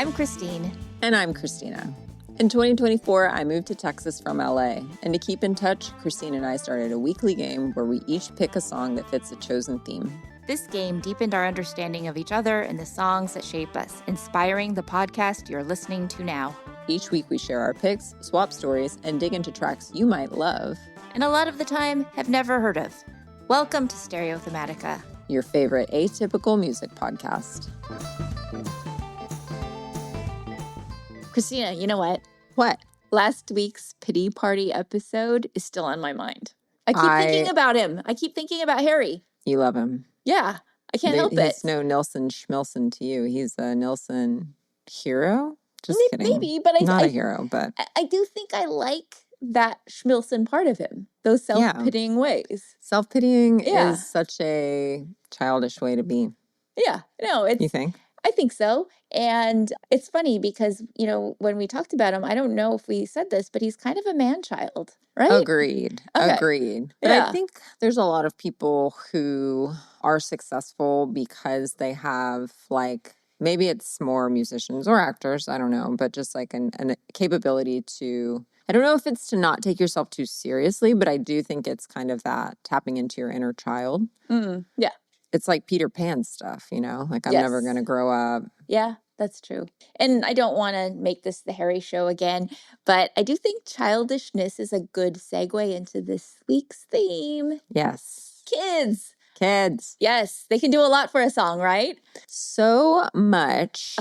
I'm Christine. And I'm Christina. In 2024, I moved to Texas from LA. And to keep in touch, Christine and I started a weekly game where we each pick a song that fits a chosen theme. This game deepened our understanding of each other and the songs that shape us, inspiring the podcast you're listening to now. Each week we share our picks, swap stories, and dig into tracks you might love. And a lot of the time, have never heard of. Welcome to Stereo Thematica, your favorite atypical music podcast. Christina, you know what? What? Last week's pity party episode is still on my mind. I keep thinking about him. I keep thinking about Harry. You love him. Yeah, I can't help it. He's no Nilsson Schmilson to you. He's a Nilsson hero? Just kidding. Maybe, but Not a hero, but... I do think I like that Schmilson part of him. Those self-pitying ways. Self-pitying is such a childish way to be. Yeah, no, it's... You think? I think so. And it's funny because, you know, when we talked about him, I don't know if we said this, but he's kind of a man-child, right? Agreed. Okay. Agreed. But I think there's a lot of people who are successful because they have, like, maybe it's more musicians or actors, I don't know, but just like a capability to, I don't know if it's to not take yourself too seriously, but I do think it's kind of that tapping into your inner child. Yeah. It's like Peter Pan stuff, you know? Like, I'm never going to grow up. Yeah, that's true. And I don't want to make this the Harry show again, but I do think childishness is a good segue into this week's theme. Yes. Kids. Yes, they can do a lot for a song, right? So much.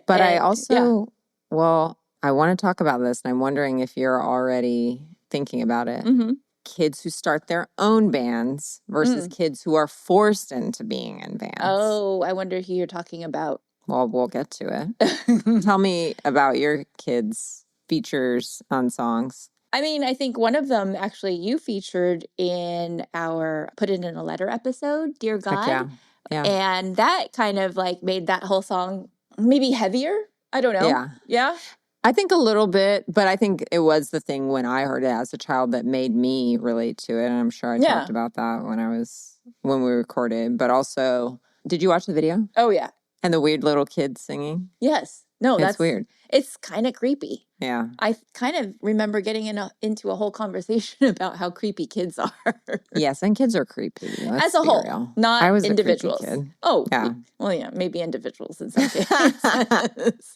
But I also, I want to talk about this, and I'm wondering if you're already thinking about it. Mm-hmm. Kids who start their own bands versus kids who are forced into being in bands. Oh, I wonder who you're talking about. Well, we'll get to it. Tell me about your kids' features on songs. I mean, I think one of them actually you featured in our Put It in a Letter episode, Dear God. Heck yeah. And that kind of like made that whole song maybe heavier. I don't know. Yeah. I think a little bit, but I think it was the thing when I heard it as a child that made me relate to it. And I'm sure I talked about that when we recorded. But also, did you watch the video? Oh, yeah. And the weird little kids singing? Yes. No, that's weird. It's kind of creepy. Yeah. I kind of remember getting into a whole conversation about how creepy kids are. Yes, and kids are creepy. As a whole, real. not I was individuals. A creepy kid. Oh, yeah. Well, yeah, maybe individuals in some cases.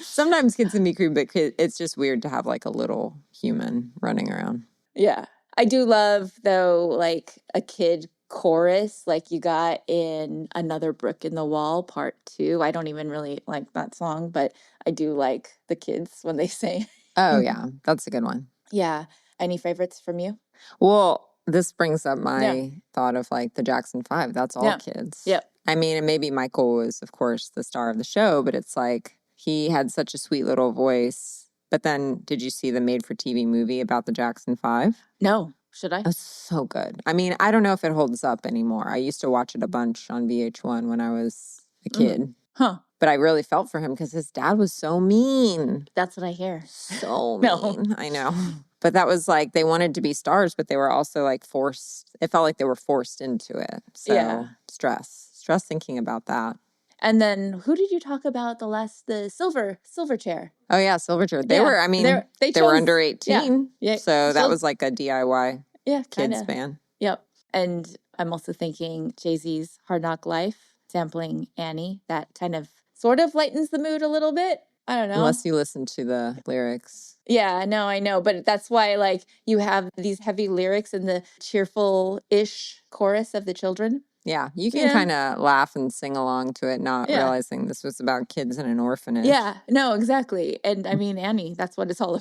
Sometimes kids can be creepy, but it's just weird to have like a little human running around. Yeah. I do love, though, like a kid chorus like you got in Another Brick in the Wall Part 2. I don't even really like that song, but I do like the kids when they sing. Oh, yeah. That's a good one. Yeah. Any favorites from you? Well, this brings up my thought of like the Jackson 5. That's all kids. Yep. I mean, and maybe Michael was, of course, the star of the show, but it's like he had such a sweet little voice. But then did you see the made-for-TV movie about the Jackson 5? No. Should I? It was so good. I mean, I don't know if it holds up anymore. I used to watch it a bunch on VH1 when I was a kid. Huh. But I really felt for him because his dad was so mean. That's what I hear. So mean. I know. But that was like, they wanted to be stars, but they were also like forced. It felt like they were forced into it. So stress thinking about that. And then who did you talk about the silver chair? Oh, yeah, Silverchair. They were, I mean, they were under 18. Yeah. So that was like a DIY kids band. Yep. And I'm also thinking Jay-Z's Hard Knock Life, sampling Annie. That kind of sort of lightens the mood a little bit. I don't know. Unless you listen to the lyrics. Yeah, no, I know. But that's why, like, you have these heavy lyrics and the cheerful-ish chorus of the children. Yeah, you can kind of laugh and sing along to it, not realizing this was about kids in an orphanage. Yeah, no, exactly. And I mean, Annie, that's what it's all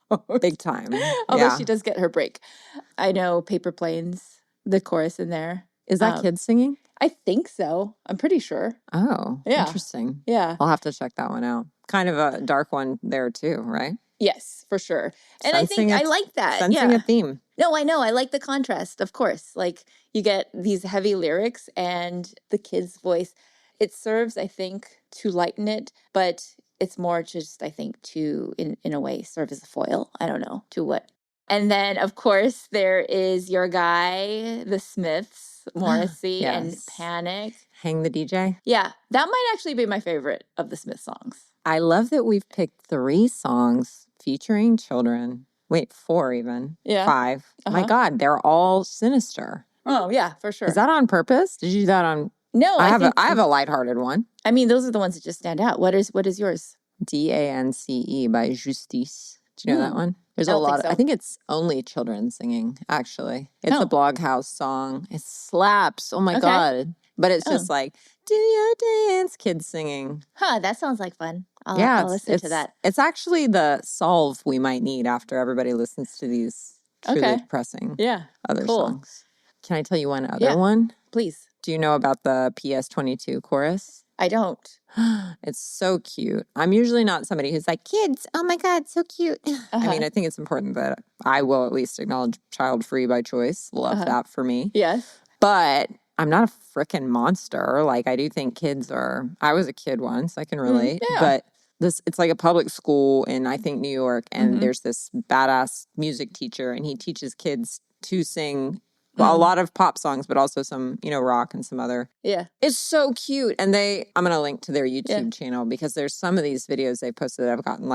about. Big time. Although she does get her break. I know Paper Planes, the chorus in there. Is that kids singing? I think so. I'm pretty sure. Oh, interesting. Yeah. I'll have to check that one out. Kind of a dark one there too, right? Yes, for sure. And I think I like that. Sensing a theme. No, I know. I like the contrast, of course. Like, you get these heavy lyrics and the kid's voice. It serves, I think, to lighten it, but it's more just, I think, to, in a way, serve as a foil. I don't know, to what. And then, of course, there is your guy, the Smiths, Morrissey, and Panic. Hang the DJ? Yeah, that might actually be my favorite of the Smith songs. I love that we've picked 3 songs featuring children. Wait, 4 even. Yeah. 5. My God, they're all sinister. Oh, yeah, for sure. Is that on purpose? Did you do that on? No, I have a lighthearted one. I mean, those are the ones that just stand out. What is yours? DANCE by Justice. Do you know that one? There's I don't think so. I think it's only children singing, actually. It's a Bloghouse song. It slaps. Oh my God. But it's just like, do your dance, kids singing. Huh, that sounds like fun. I'll listen to that. It's actually the solve we might need after everybody listens to these truly depressing other songs. Can I tell you one other one? Please. Do you know about the PS22 chorus? I don't. It's so cute. I'm usually not somebody who's like, kids, oh my God, so cute. I mean, I think it's important that I will at least acknowledge child-free by choice. Love that for me. Yes. But I'm not a freaking monster. Like, I do think kids are, I was a kid once, I can relate. But it's like a public school in, I think, New York. And there's this badass music teacher, and he teaches kids to sing a lot of pop songs, but also some, rock and some other. Yeah. It's so cute. And I'm going to link to their YouTube channel because there's some of these videos they posted that have gotten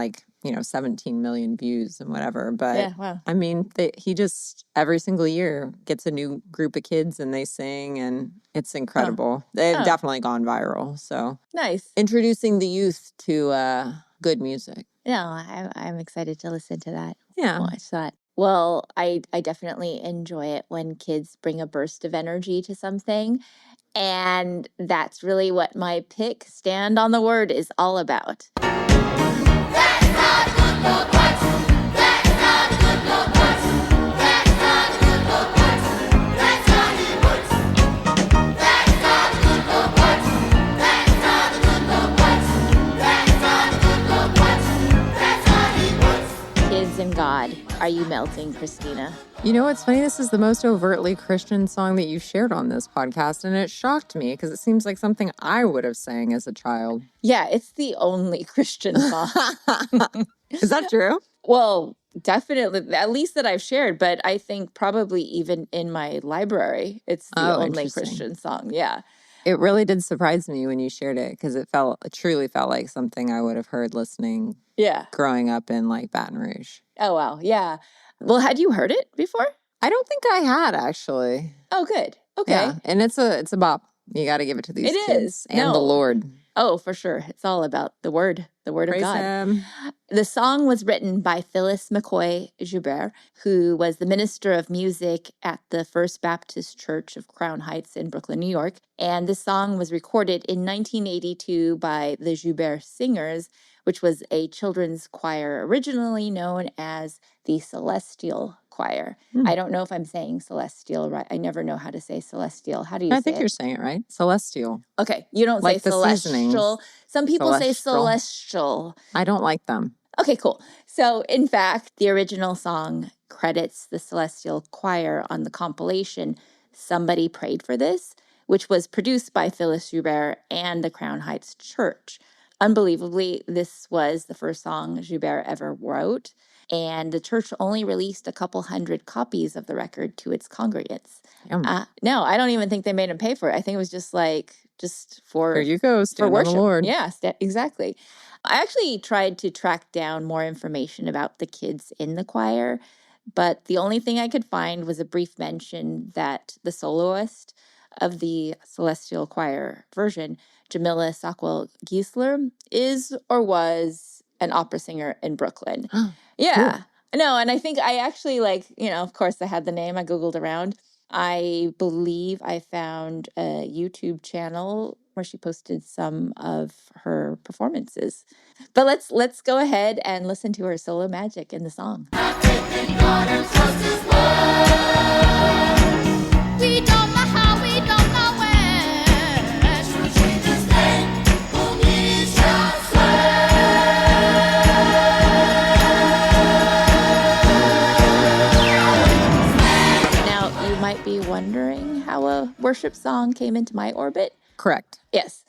17 million views and whatever. But I mean, he just every single year gets a new group of kids and they sing, and it's incredible. They've definitely gone viral. So nice. Introducing the youth to good music. No, I'm excited to listen to that. Yeah. Watch that. Well, I definitely enjoy it when kids bring a burst of energy to something. And that's really what my pick, Stand on the Word, is all about. That's not good Lord what? That's not good Lord what? That's not good Lord what? That's not it what? That's not good Lord what? That's not good Lord what? That's not good Lord what? That's not it what? Kids and God, are you melting, Christina? You know what's funny? This is the most overtly Christian song that you've shared on this podcast, and it shocked me because it seems like something I would have sang as a child. Yeah, it's the only Christian song. Is that true? Well, definitely, at least that I've shared, but I think probably even in my library, it's the only Christian song. Yeah. It really did surprise me when you shared it because it truly felt like something I would have heard listening growing up in Baton Rouge. Oh, wow. Yeah. Well, had you heard it before? I don't think I had, actually. Oh, good. Okay. Yeah. And it's a bop. You got to give it to these kids. It is. And the Lord. Oh, for sure. It's all about the word of God. Him. The song was written by Phyllis McCoy Joubert, who was the minister of music at the First Baptist Church of Crown Heights in Brooklyn, New York. And the song was recorded in 1982 by the Joubert Singers, which was a children's choir originally known as the Celestial Choir. I don't know if I'm saying celestial right. I never know how to say celestial. How do you say it? I think you're saying it right. Celestial. Okay. You don't say celestial. Some people say celestial. I don't like them. Okay, cool. So, in fact, the original song credits the Celestial Choir on the compilation Somebody Prayed for This, which was produced by Phyllis Joubert and the Crown Heights Church. Unbelievably, this was the first song Joubert ever wrote, and the church only released a couple hundred copies of the record to its congregants. No, I don't even think they made him pay for it. I think it was just for... There you go, stand for worship. On the Lord. Yeah, exactly. I actually tried to track down more information about the kids in the choir, but the only thing I could find was a brief mention that the soloist of the Celestial Choir version, Jamila Sockwell Giesler, is or was an opera singer in Brooklyn. Yeah. Cool. No, and I think I actually of course I had the name. I Googled around. I believe I found a YouTube channel where she posted some of her performances. But let's go ahead and listen to her solo magic in the song. We don't know how, we don't know when. Through Jesus' name, whom we shall serve. Now, you might be wondering how a worship song came into my orbit. Correct. Yes.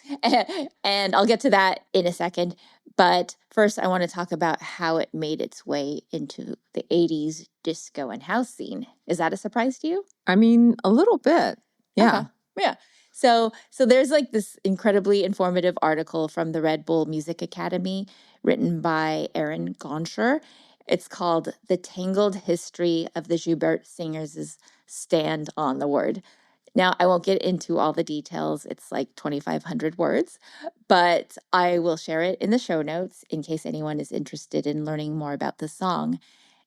And I'll get to that in a second. But first, I want to talk about how it made its way into the 80s disco and house scene. Is that a surprise to you? I mean, a little bit. Yeah. Okay. Yeah. So there's like this incredibly informative article from the Red Bull Music Academy written by Aaron Gonscher. It's called The Tangled History of the Joubert Singers' Stand on the Word. Now, I won't get into all the details. It's like 2,500 words, but I will share it in the show notes in case anyone is interested in learning more about the song.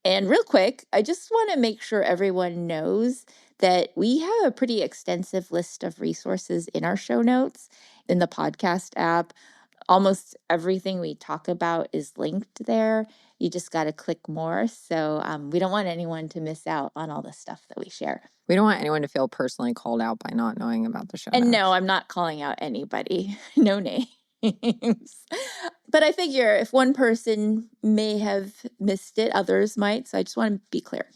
And real quick, I just want to make sure everyone knows that we have a pretty extensive list of resources in our show notes in the podcast app. Almost everything we talk about is linked there. You just got to click more. So we don't want anyone to miss out on all the stuff that we share. We don't want anyone to feel personally called out by not knowing about the show And notes. no, I'm not calling out anybody. No names. But I figure if one person may have missed it, others might. So I just want to be clear.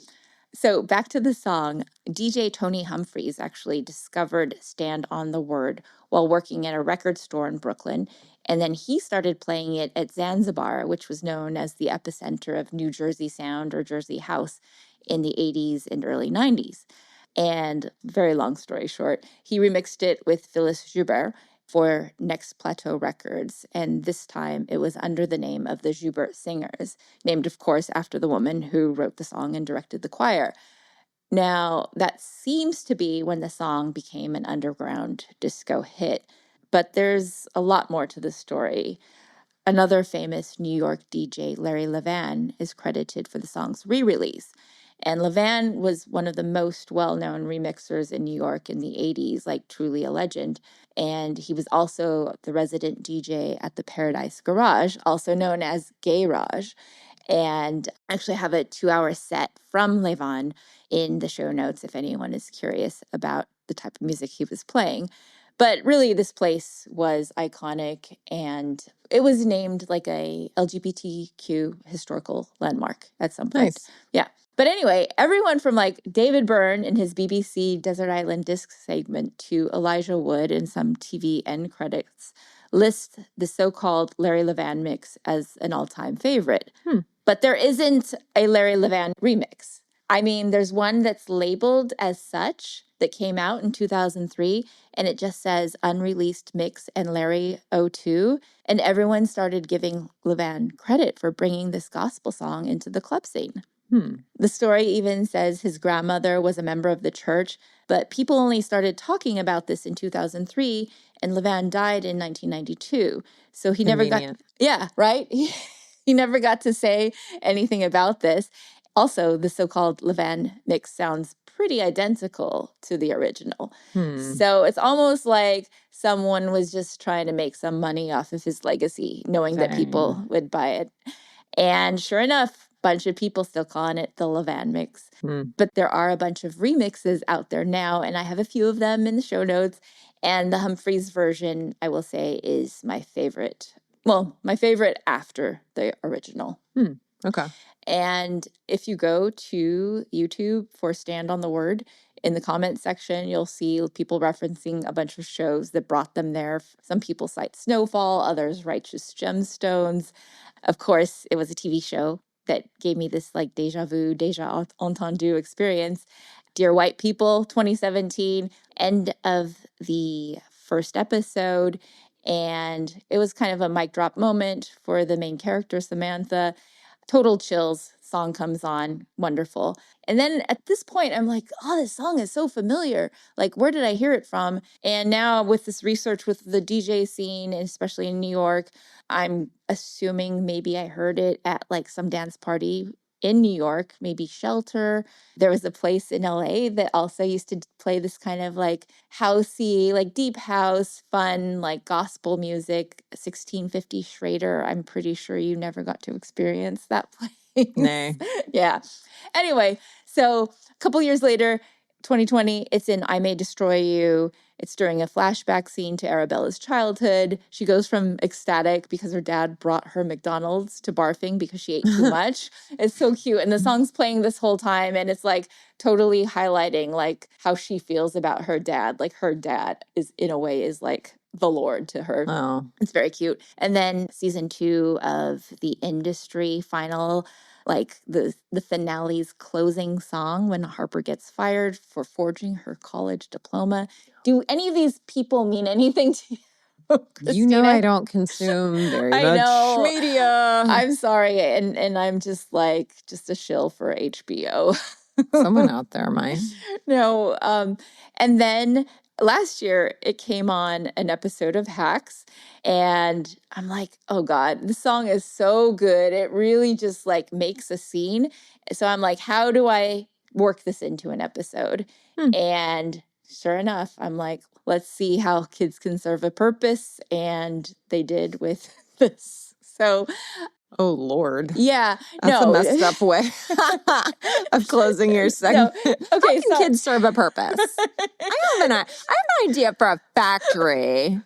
So back to the song, DJ Tony Humphries actually discovered Stand on the Word while working at a record store in Brooklyn. And then he started playing it at Zanzibar, which was known as the epicenter of New Jersey sound or Jersey house in the 80s and early 90s. And very long story short, he remixed it with Phyllis Joubert for Next Plateau Records. And this time it was under the name of the Joubert Singers, named, of course, after the woman who wrote the song and directed the choir. Now, that seems to be when the song became an underground disco hit. But there's a lot more to the story. Another famous New York DJ, Larry Levan, is credited for the song's re-release. And Levan was one of the most well-known remixers in New York in the 80s, like truly a legend. And he was also the resident DJ at the Paradise Garage, also known as Gayrage. And I actually have a 2-hour set from Levan in the show notes if anyone is curious about the type of music he was playing. But really, this place was iconic, and it was named like a LGBTQ historical landmark at some point. Nice. Yeah. But anyway, everyone from like David Byrne in his BBC Desert Island Disc segment to Elijah Wood in some TV end credits list the so-called Larry Levan mix as an all-time favorite. But there isn't a Larry Levan remix. I mean, there's one that's labeled as such that came out in 2003, and it just says unreleased mix and Larry '02. And everyone started giving Levan credit for bringing this gospel song into the club scene. The story even says his grandmother was a member of the church, but people only started talking about this in 2003, and Levan died in 1992. So he never got, yeah, right? He never got to say anything about this. Also, the so-called Levan mix sounds pretty identical to the original. So it's almost like someone was just trying to make some money off of his legacy, knowing that people would buy it. And sure enough, a bunch of people still calling it the Levan mix. But there are a bunch of remixes out there now, and I have a few of them in the show notes. And the Humphreys version, I will say, is my favorite. Well, my favorite after the original. Okay. And if you go to YouTube for Stand on the Word, in the comments section, you'll see people referencing a bunch of shows that brought them there. Some people cite Snowfall, others Righteous Gemstones. Of course, it was a TV show that gave me this like deja vu, deja entendu experience. Dear White People, 2017, end of the first episode. And it was kind of a mic drop moment for the main character, Samantha. Total chills. Song comes on. Wonderful. And then at this point, I'm like, oh, this song is so familiar. Like, where did I hear it from? And now with this research with the DJ scene, especially in New York, I'm assuming maybe I heard it at like some dance party in New York, maybe Shelter. There was a place in LA that also used to play this kind of like housey, like deep house, fun, like gospel music, 1650 Schrader. I'm pretty sure you never got to experience that place. Nay. Yeah. Anyway, so a couple years later, 2020, it's in I May Destroy You. It's during a flashback scene to Arabella's childhood. She goes from ecstatic because her dad brought her McDonald's to barfing because she ate too much. It's so cute. And the song's playing this whole time, and it's like totally highlighting like how she feels about her dad. Like her dad is in a way is like the Lord to her. Oh. It's very cute. And then season 2 of The Industry final like the finale's closing song when Harper gets fired for forging her college diploma. Do any of these people mean anything to you? Christina? You know I don't consume very much media. I'm sorry, and I'm just like a shill for HBO. Someone out there might. No, and then last year it came on an episode of Hacks, and I'm like, oh God, the song is so good. It really just like makes a scene. So I'm like, how do I work this into an episode? And sure enough, I'm like, let's see how kids can serve a purpose. And they did with this. So, oh Lord. Yeah. That's a messed up way of closing your segment. No. Okay. How can kids serve a purpose? I have an idea for a factory.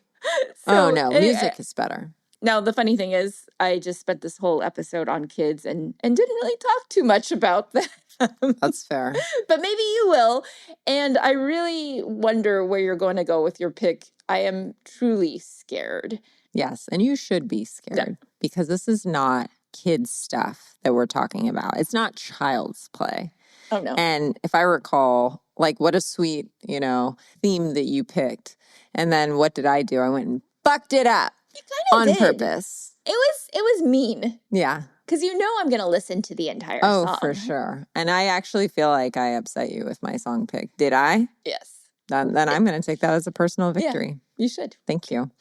Oh no, music is better. Now, the funny thing is, I just spent this whole episode on kids and didn't really talk too much about them. That's fair. But maybe you will. And I really wonder where you're going to go with your pick. I am truly scared. Yes, and you should be scared because this is not kids stuff that we're talking about. It's not child's play. Oh, no. And if I recall, like, what a sweet, theme that you picked. And then what did I do? I went and fucked it up. You kind of on purpose. It was mean. Yeah. Because I'm going to listen to the entire song. Oh, for sure. And I actually feel like I upset you with my song pick. Did I? Yes. Then I'm going to take that as a personal victory. Yeah, you should. Thank you.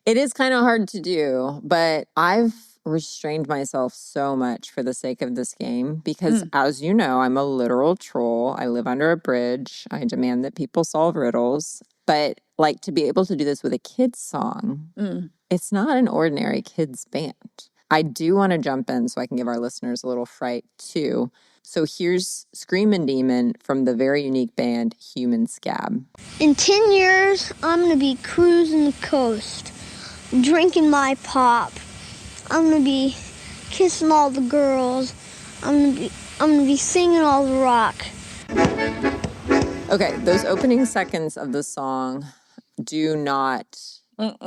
It is kind of hard to do, but I've restrained myself so much for the sake of this game because, as you know, I'm a literal troll. I live under a bridge. I demand that people solve riddles. But like to be able to do this with a kid's song, it's not an ordinary kids band. I do want to jump in so I can give our listeners a little fright too. So here's Screamin' Demon from the very unique band Human Scab. In 10 years, I'm going to be cruising the coast, drinking my pop. I'm going to be kissing all the girls. I'm going to be singing all the rock. Okay, those opening seconds of the song do not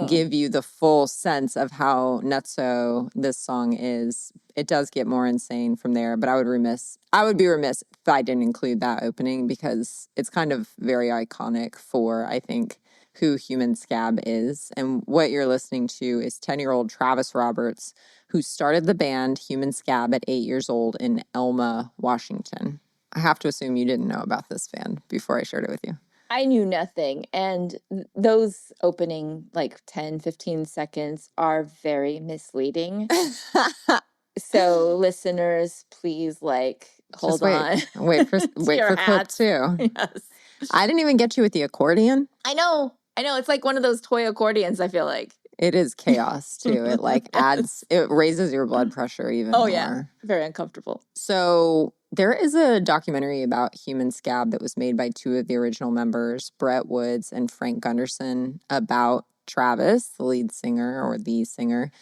give you the full sense of how nutso this song is. It does get more insane from there, but I would be remiss if I didn't include that opening because it's kind of very iconic for, I think, who Human Scab is. And what you're listening to is 10-year-old Travis Roberts, who started the band Human Scab at 8 years old in Elma, Washington. I have to assume you didn't know about this band before I shared it with you. I knew nothing. And those opening 10, 15 seconds are very misleading. So listeners, please hold on. Wait for clip 2. Yes. I didn't even get you with the accordion. I know. It's like one of those toy accordions, I feel like. It is chaos too. It it raises your blood pressure even more. Oh yeah. Very uncomfortable. So there is a documentary about Human Scab that was made by two of the original members, Brett Woods and Frank Gunderson, about Travis, the lead singer or the singer.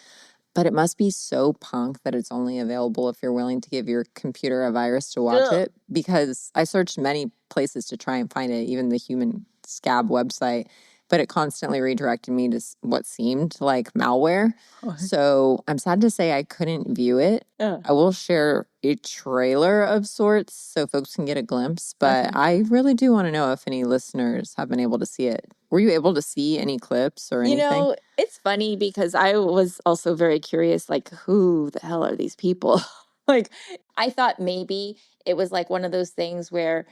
But it must be so punk that it's only available if you're willing to give your computer a virus to watch it. Because I searched many places to try and find it, even the Human Scab website. But it constantly redirected me to what seemed like malware. Oh. So I'm sad to say I couldn't view it. I will share a trailer of sorts so folks can get a glimpse. But I really do want to know if any listeners have been able to see it. Were you able to see any clips or anything? It's funny because I was also very curious, who the hell are these people? I thought maybe it was one of those things where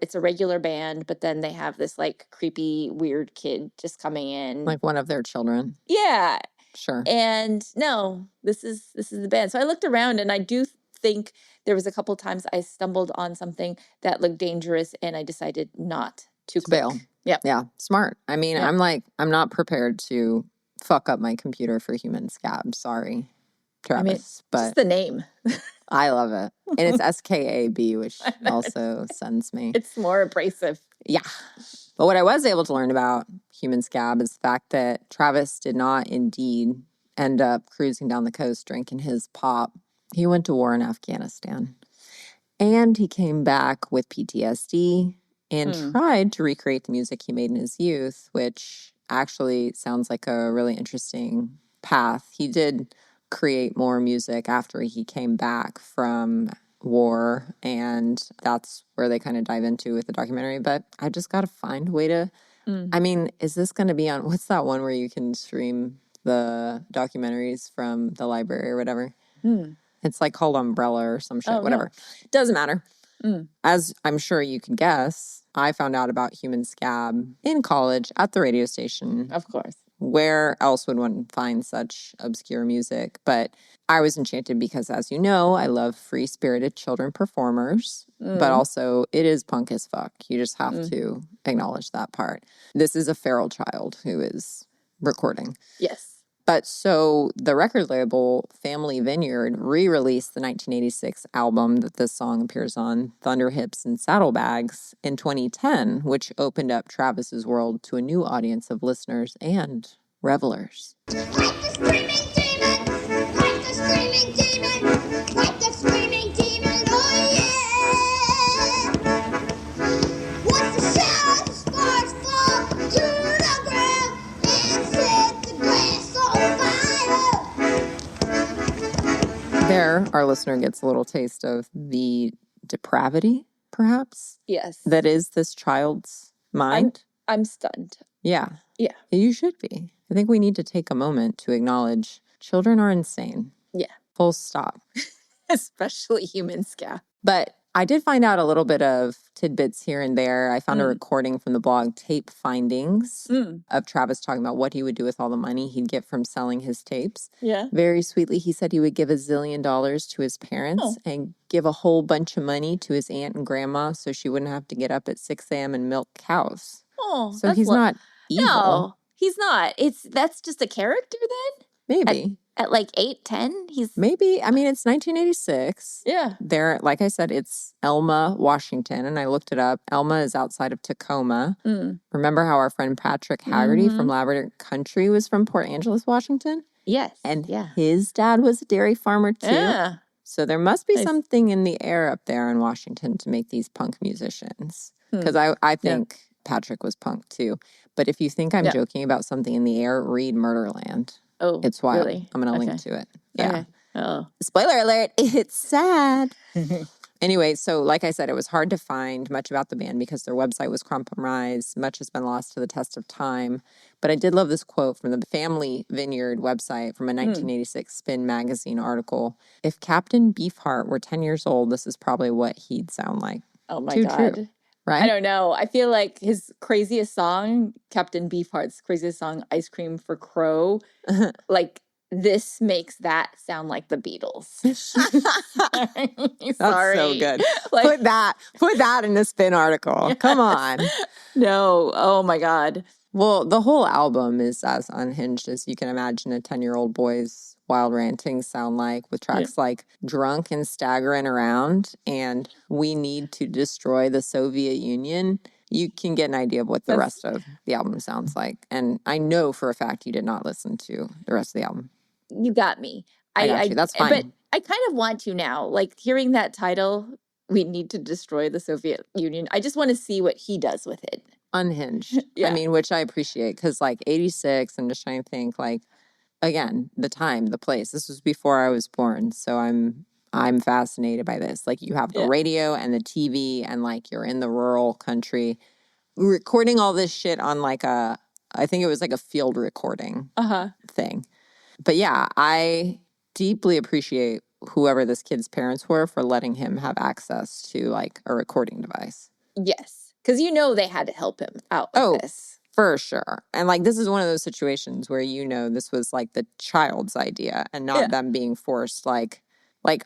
it's a regular band, but then they have this creepy, weird kid just coming in. Like one of their children. Yeah. Sure. And no, this is the band. So I looked around and I do think there was a couple times I stumbled on something that looked dangerous and I decided not to click. Bail. Yeah. Yeah. Smart. I mean, I'm not prepared to fuck up my computer for Human Scab. Sorry, Travis. But just the name. I love it. And it's SKAB, which also sends me. It's more abrasive. Yeah. But what I was able to learn about Human Scab is the fact that Travis did not indeed end up cruising down the coast drinking his pop. He went to war in Afghanistan. And he came back with PTSD and tried to recreate the music he made in his youth, which actually sounds like a really interesting path. He did create more music after he came back from war, and that's where they kind of dive into with the documentary. But I just got to find a way to, I mean, is this going to be on, what's that one where you can stream the documentaries from the library or whatever? It's like called Umbrella or some shit, whatever. Yeah. Doesn't matter. As I'm sure you can guess, I found out about Human Scab in college at the radio station. Of course. Where else would one find such obscure music? But I was enchanted because, as you know, I love free-spirited children performers, but also it is punk as fuck. You just have to acknowledge that part. This is a feral child who is recording. Yes. But so the record label Family Vineyard re-released the 1986 album that this song appears on, Thunder Hips and Saddlebags, in 2010, which opened up Travis's world to a new audience of listeners and revelers. Like the screaming demon, like the screaming demon, like the screaming demon, oh yeah! Once the shadow sparks fall to the ground and set the grass on fire. There, our listener gets a little taste of the depravity, perhaps, Yes. that is this child's mind. I'm stunned. Yeah. Yeah. You should be. I think we need to take a moment to acknowledge children are insane. Yeah. Full stop. Especially Human Scab. But I did find out a little bit of tidbits here and there. I found a recording from the blog Tape Findings of Travis talking about what he would do with all the money he'd get from selling his tapes. Yeah. Very sweetly, he said he would give $1 zillion to his parents and give a whole bunch of money to his aunt and grandma so she wouldn't have to get up at 6 a.m. and milk cows. Oh, So he's not evil. No, he's not. That's just a character then? Maybe. At like 8, 10? Maybe. I mean, it's 1986. Yeah. There, like I said, it's Elma, Washington, and I looked it up. Elma is outside of Tacoma. Remember how our friend Patrick Haggerty from Labrador Country was from Port Angeles, Washington? Yes. And his dad was a dairy farmer too. Yeah. So there must be something in the air up there in Washington to make these punk musicians. Because I think Patrick was punk too. But if you think I'm joking about something in the air, read Murderland. Oh, it's wild. Really? I'm going to link to it. Yeah. Okay. Oh. Spoiler alert, it's sad. Anyway, so like I said, it was hard to find much about the band because their website was compromised. Much has been lost to the test of time. But I did love this quote from the Family Vineyard website from a 1986 Spin magazine article. If Captain Beefheart were 10 years old, this is probably what he'd sound like. Oh my God. True, right? I don't know. I feel like his craziest song, Captain Beefheart's craziest song, Ice Cream for Crow, like this makes that sound like the Beatles. Sorry. That's so good. Like, put that in the Spin article. Yes. Come on. No. Oh my God. Well, the whole album is as unhinged as you can imagine a 10-year-old boy's wild rantings sound like, with tracks like Drunk and Staggering Around and We Need to Destroy the Soviet Union. You can get an idea of what the rest of the album sounds like. And I know for a fact you did not listen to the rest of the album. You got me. I got you. That's fine. But I kind of want to now. Like hearing that title, We Need to Destroy the Soviet Union. I just want to see what he does with it. Unhinged. I mean, which I appreciate because like 86, I'm just trying to think like, again, the time, the place. This was before I was born. So I'm fascinated by this. Like you have the radio and the TV and like you're in the rural country recording all this shit on like I think it was like a field recording thing. But yeah, I deeply appreciate whoever this kid's parents were for letting him have access to like a recording device. Yes. Because you know they had to help him out with this. For sure. And like this is one of those situations where you know this was like the child's idea and not them being forced. Like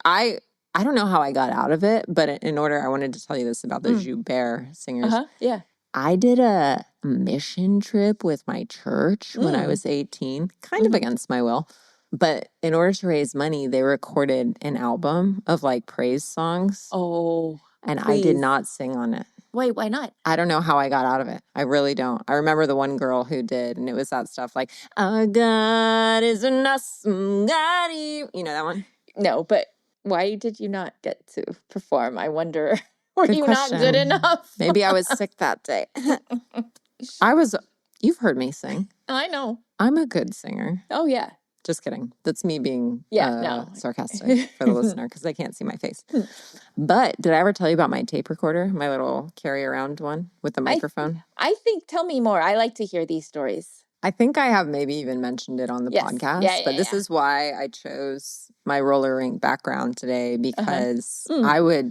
I don't know how I got out of it, but in order, I wanted to tell you this about the Joubert singers. Yeah. I did a mission trip with my church when I was 18, kind of against my will. But in order to raise money, they recorded an album of like praise songs. Oh, and please. I did not sing on it. Wait, why not? I don't know how I got out of it. I really don't. I remember the one girl who did, and it was that stuff like, our God is an awesome God. You know that one? No, but why did you not get to perform? I wonder, were good you question. Not good enough? Maybe I was sick that day. You've heard me sing. I know. I'm a good singer. Oh, yeah. Just kidding. That's me being no. sarcastic for the listener because they can't see my face. But did I ever tell you about my tape recorder, my little carry-around one with the microphone? I think, tell me more. I like to hear these stories. I think I have maybe even mentioned it on the podcast, but this is why I chose my roller rink background today because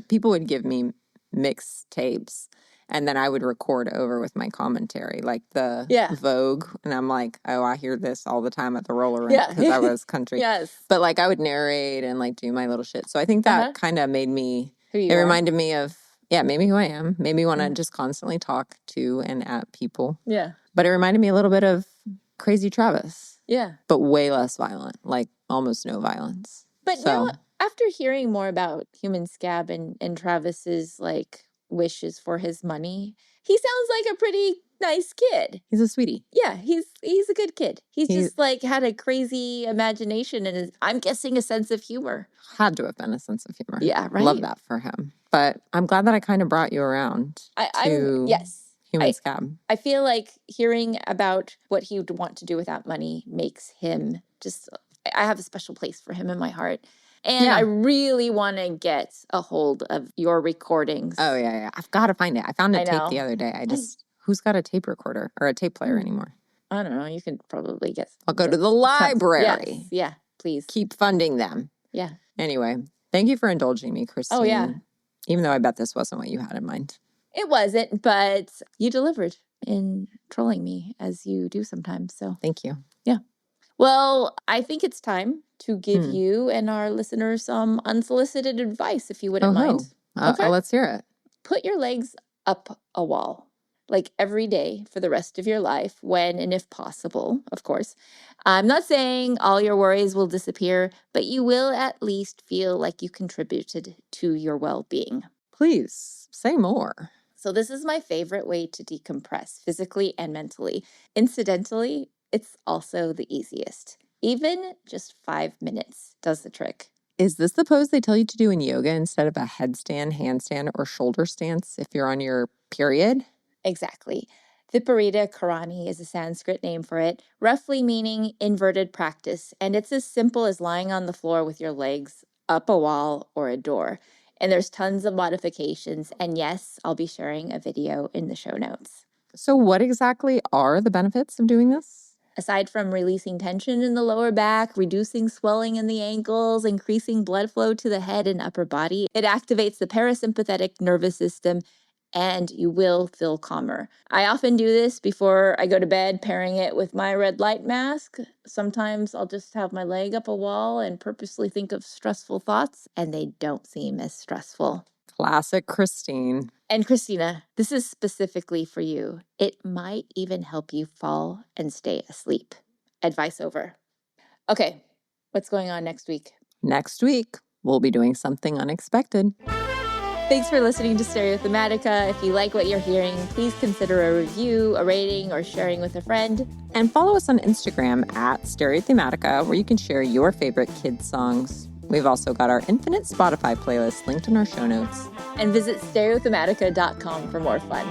people would give me mixed tapes. And then I would record over with my commentary, like the Vogue. And I'm like, oh, I hear this all the time at the roller rink because I was country. But like I would narrate and like do my little shit. So I think that kind of made me, reminded me of, maybe who I am. Made me want to just constantly talk to and at people. Yeah. But it reminded me a little bit of Crazy Travis. Yeah. But way less violent, like almost no violence. But now, after hearing more about Human Scab and Travis's like wishes for his money, he sounds like a pretty nice kid. He's a sweetie. Yeah, he's a good kid. He's just like had a crazy imagination and I'm guessing a sense of humor. Had to have been a sense of humor. Yeah, right. Love that for him. But I'm glad that I kind of brought you around to Human Scab. I feel like hearing about what he would want to do with that money makes him just, I have a special place for him in my heart. And I really want to get a hold of your recordings. Oh, yeah. I've got to find it. I found a tape the other day. Who's got a tape recorder or a tape player anymore? I don't know. You can probably get. I'll go to the library. Yes. Yeah, please. Keep funding them. Yeah. Anyway, thank you for indulging me, Christine. Oh, yeah. Even though I bet this wasn't what you had in mind. It wasn't, but you delivered in trolling me as you do sometimes. So thank you. Yeah. Well, I think it's time to give you and our listeners some unsolicited advice, if you wouldn't mind. Okay. Let's hear it. Put your legs up a wall, like every day for the rest of your life, when and if possible, of course. I'm not saying all your worries will disappear, but you will at least feel like you contributed to your well-being. Please, say more. So this is my favorite way to decompress, physically and mentally. Incidentally, it's also the easiest. Even just 5 minutes does the trick. Is this the pose they tell you to do in yoga instead of a headstand, handstand, or shoulder stance if you're on your period? Exactly. Viparita Karani is a Sanskrit name for it, roughly meaning inverted practice, and it's as simple as lying on the floor with your legs up a wall or a door. And there's tons of modifications, and yes, I'll be sharing a video in the show notes. So what exactly are the benefits of doing this? Aside from releasing tension in the lower back, reducing swelling in the ankles, increasing blood flow to the head and upper body, it activates the parasympathetic nervous system, and you will feel calmer. I often do this before I go to bed, pairing it with my red light mask. Sometimes I'll just have my leg up a wall and purposely think of stressful thoughts, and they don't seem as stressful. Classic Christine. And Christina, this is specifically for you. It might even help you fall and stay asleep. Advice over. Okay, what's going on next week? Next week, we'll be doing something unexpected. Thanks for listening to Stereothematica. If you like what you're hearing, please consider a review, a rating, or sharing with a friend. And follow us on Instagram at Stereothematica, where you can share your favorite kids' songs. We've also got our infinite Spotify playlist linked in our show notes. And visit stereothematica.com for more fun.